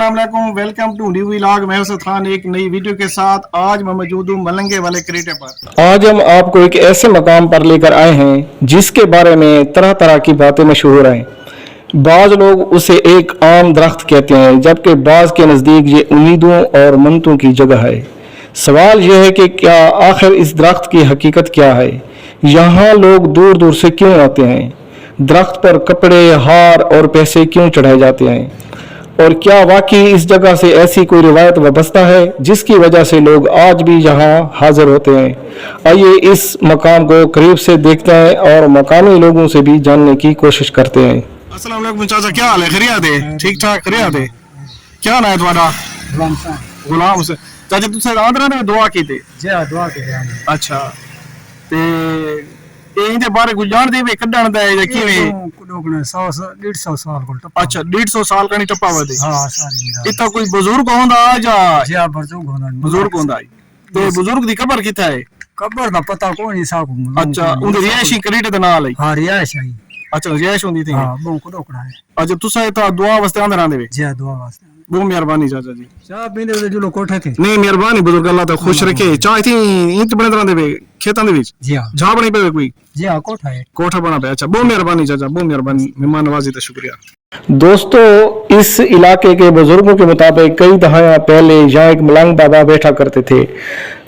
अस्सलाम वालेकुम, welcome to new vlog. मैं हसन खान एक नई वीडियो के साथ आज मैं मौजूद हूँ मलंगे वाले करेटे पर। आज हम आपको एक ऐसे मकाम पर लेकर आए हैं जिसके बारे में तरह तरह की बातें मशहूर हैं। बाज़ लोग उसे एक आम दरख्त कहते हैं, जबकि बाज़ के नज़दीक ये उम्मीदों और मन्नतों की जगह है। सवाल यह है कि क्या आखिर इस दरख्त की हकीकत क्या है, यहाँ लोग दूर दूर से क्यों आते हैं, दरख्त पर कपड़े, हार और पैसे क्यों चढ़ाए जाते हैं, और क्या वाकई इस जगह से ऐसी कोई रिवायत वाबस्ता है जिसकी वजह से लोग आज भी यहाँ हाजिर होते हैं। आइए इस मकाम को करीब से देखते हैं और मकामी लोगों से भी जानने की कोशिश करते हैं। अस्सलाम वालेकुम चाचा, क्या हाल है? खैरियत है? ठीक ठाक खैरियत है? क्या नाम है तुम्हारा? गुलाम हुसैन। चाचा तुझसे आदरा ने दुआ की थी? जी हां, दुआ की थी। अच्छा, ते ਇਹਦੇ ਬਾਰੇ ਕੁਝ ਜਾਣਦੇ ਵੇ ਕੱਢਣ ਦਾ ਜਾਂ ਕਿਵੇਂ? ਕੋਡੋਗਣੇ 100 ਸਾਲ ਕੋਲ ਟੱਪਾ। ਅੱਛਾ, 150 ਸਾਲ ਕਣੀ ਟੱਪਾ ਵਦੇ। ਹਾਂ ਸਾਰੀ ਦਾ। ਇੱਥੇ ਕੋਈ ਬਜ਼ੁਰਗ ਹੁੰਦਾ ਜਾਂ ਜੀ ਬਜ਼ੁਰਗ ਹੁੰਦਾ? ਬਜ਼ੁਰਗ ਹੁੰਦਾ। ਤੇ ਬਜ਼ੁਰਗ ਦੀ ਕਬਰ ਕਿੱਥੇ ਹੈ? ਕਬਰ ਦਾ ਪਤਾ ਕੋਈ ਨਹੀਂ ਸਾਕੂ। ਅੱਛਾ, ਉਹਦੀ ਰਿਹਾਇਸ਼ੀ ਕਰੀਟੇ ਦੇ ਨਾਲ ਹੈ? ਹਾਂ ਰਿਹਾਇਸ਼ ਹੈ। ਅੱਛਾ, ਰਿਹਾਇਸ਼ ਹੁੰਦੀ ਥੀ? ਹਾਂ, ਬਹੁਤ ਕੋਡੋਗਣਾ ਹੈ। ਅੱਛਾ, ਤੁਸੀਂ ਤਾਂ ਦੁਆ ਵਾਸਤੇ ਆਂਦੇ ਰਹਿੰਦੇ ਵੇ? ਜੀ ਦੁਆ ਵਾਸਤੇ। बहुत मेहरबानी चाचा जी। चाह पींदे वे जो कोठे थे? नहीं मेहरबानी बुजुर्ग, अल्लाह तो खुश रखे। चाह थी इंच बने तरह दे खेतां दे विच? जी हां। जा बनी पे कोई? जी हां, कोठा है। कोठा बना पे। अच्छा, बहुत मेहरबानी चाचा, बहुत मेहरबानी, मेहमान नवाजी का शुक्रिया। दोस्तों, इस इलाके के बुजुर्गों के मुताबिक कई दहाइयां पहले यहाँ एक मलंग बाबा बैठा करते थे।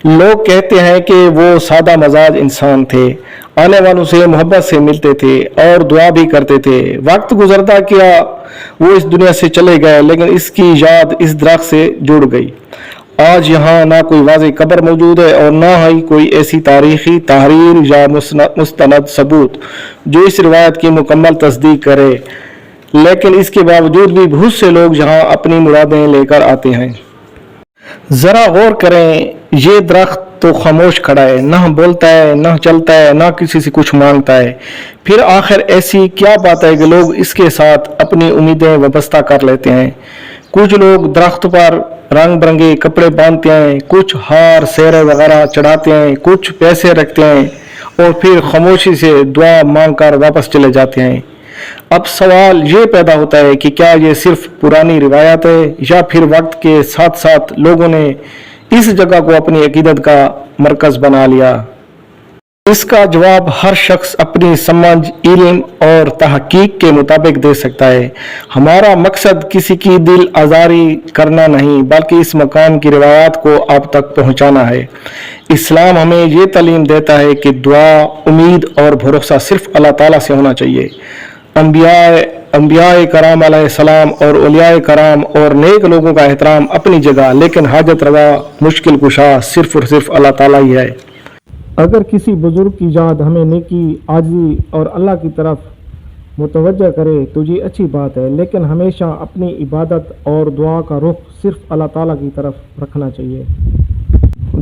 लोग कहते हैं कि वो सादा मजाज इंसान थे, आने वालों से मोहब्बत से मिलते थे और दुआ भी करते थे। वक्त गुजरता क्या वो इस दुनिया से चले गए, लेकिन इसकी याद इस दरख्त से जुड़ गई। आज यहाँ ना कोई वाज़ेह कब्र मौजूद है और ना ही कोई ऐसी तारीखी तहरीर या मुस्तनद सबूत जो इस रिवायत की मुकम्मल तस्दीक करे, लेकिन इसके बावजूद भी बहुत से लोग यहाँ अपनी मुरादें लेकर आते हैं। ज़रा गौर करें, ये दरख्त तो खामोश खड़ा है, ना बोलता है, ना चलता है, ना किसी से कुछ मांगता है। फिर आखिर ऐसी क्या बात है कि लोग इसके साथ अपनी उम्मीदें वाबस्ता कर लेते हैं। कुछ लोग दरख्त पर रंग बिरंगे कपड़े बांधते हैं, कुछ हार सेरे वगैरह चढ़ाते हैं, कुछ पैसे रखते हैं और फिर खामोशी से दुआ मांग कर वापस चले जाते हैं। अब सवाल ये पैदा होता है कि क्या ये सिर्फ पुरानी रिवायत है या फिर वक्त के साथ साथ लोगों ने इस जगह को अपनी अकीदत का मरकज बना लिया। इसका जवाब हर शख्स अपनी समझ, इल्म और तहकीक के मुताबिक दे सकता है। हमारा मकसद किसी की दिल आज़ारी करना नहीं, बल्कि इस मकाम की रिवायात को आप तक पहुंचाना है। इस्लाम हमें ये तालीम देता है कि दुआ, उम्मीद और भरोसा सिर्फ अल्लाह ताला से होना चाहिए। अंबियाए कराम अलैहिस्सलाम और औलियाए कराम और नेक लोगों का एहतराम अपनी जगह, लेकिन हाजत रवा, मुश्किल कुशा सिर्फ और सिर्फ अल्लाह ताला ही है। अगर किसी बुजुर्ग की याद हमें नेकी, आजी और अल्लाह की तरफ मुतवज्जह करे तो ये अच्छी बात है, लेकिन हमेशा अपनी इबादत और दुआ का रुख सिर्फ अल्लाह ताला की तरफ रखना चाहिए।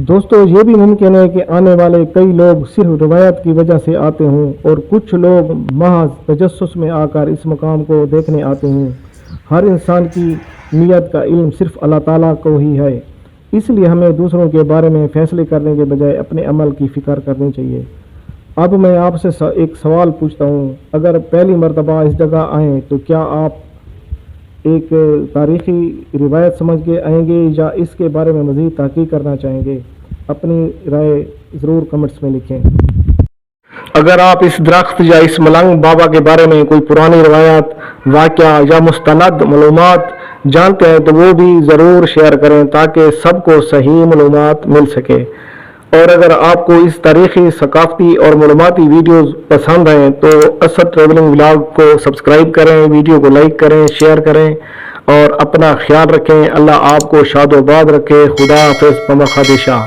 दोस्तों, ये भी मुमकिन है कि आने वाले कई लोग सिर्फ रिवायत की वजह से आते हों और कुछ लोग महज तजस्सुस में आकर इस मकाम को देखने आते हों। हर इंसान की नीयत का इल्म सिर्फ अल्लाह ताला को ही है, इसलिए हमें दूसरों के बारे में फैसले करने के बजाय अपने अमल की फ़िक्र करनी चाहिए। अब मैं आपसे एक सवाल पूछता हूँ, अगर पहली मरतबा इस जगह आएँ तो क्या आप एक तारीख़ी रिवायत समझ के आएंगे या इसके बारे में मज़ीद तहक़ीक़ करना चाहेंगे? अपनी राय ज़रूर कमेंट्स में लिखें। अगर आप इस दरख्त या इस मलंग बाबा के बारे में कोई पुरानी रिवायत, वाक़या या मुस्तनद मालूमात जानते हैं तो वो भी ज़रूर शेयर करें ताकि सबको सही मालूमात मिल सके। और अगर आपको इस तारीख़ी, सकाफ़ती और मालूमाती वीडियोज़ पसंद हैं तो असद ट्रैवलिंग व्लॉग को सब्सक्राइब करें, वीडियो को लाइक करें, शेयर करें और अपना ख्याल रखें। अल्लाह आपको शादोबाद रखे। खुदा हाफ़िज़। पमा खादिशा।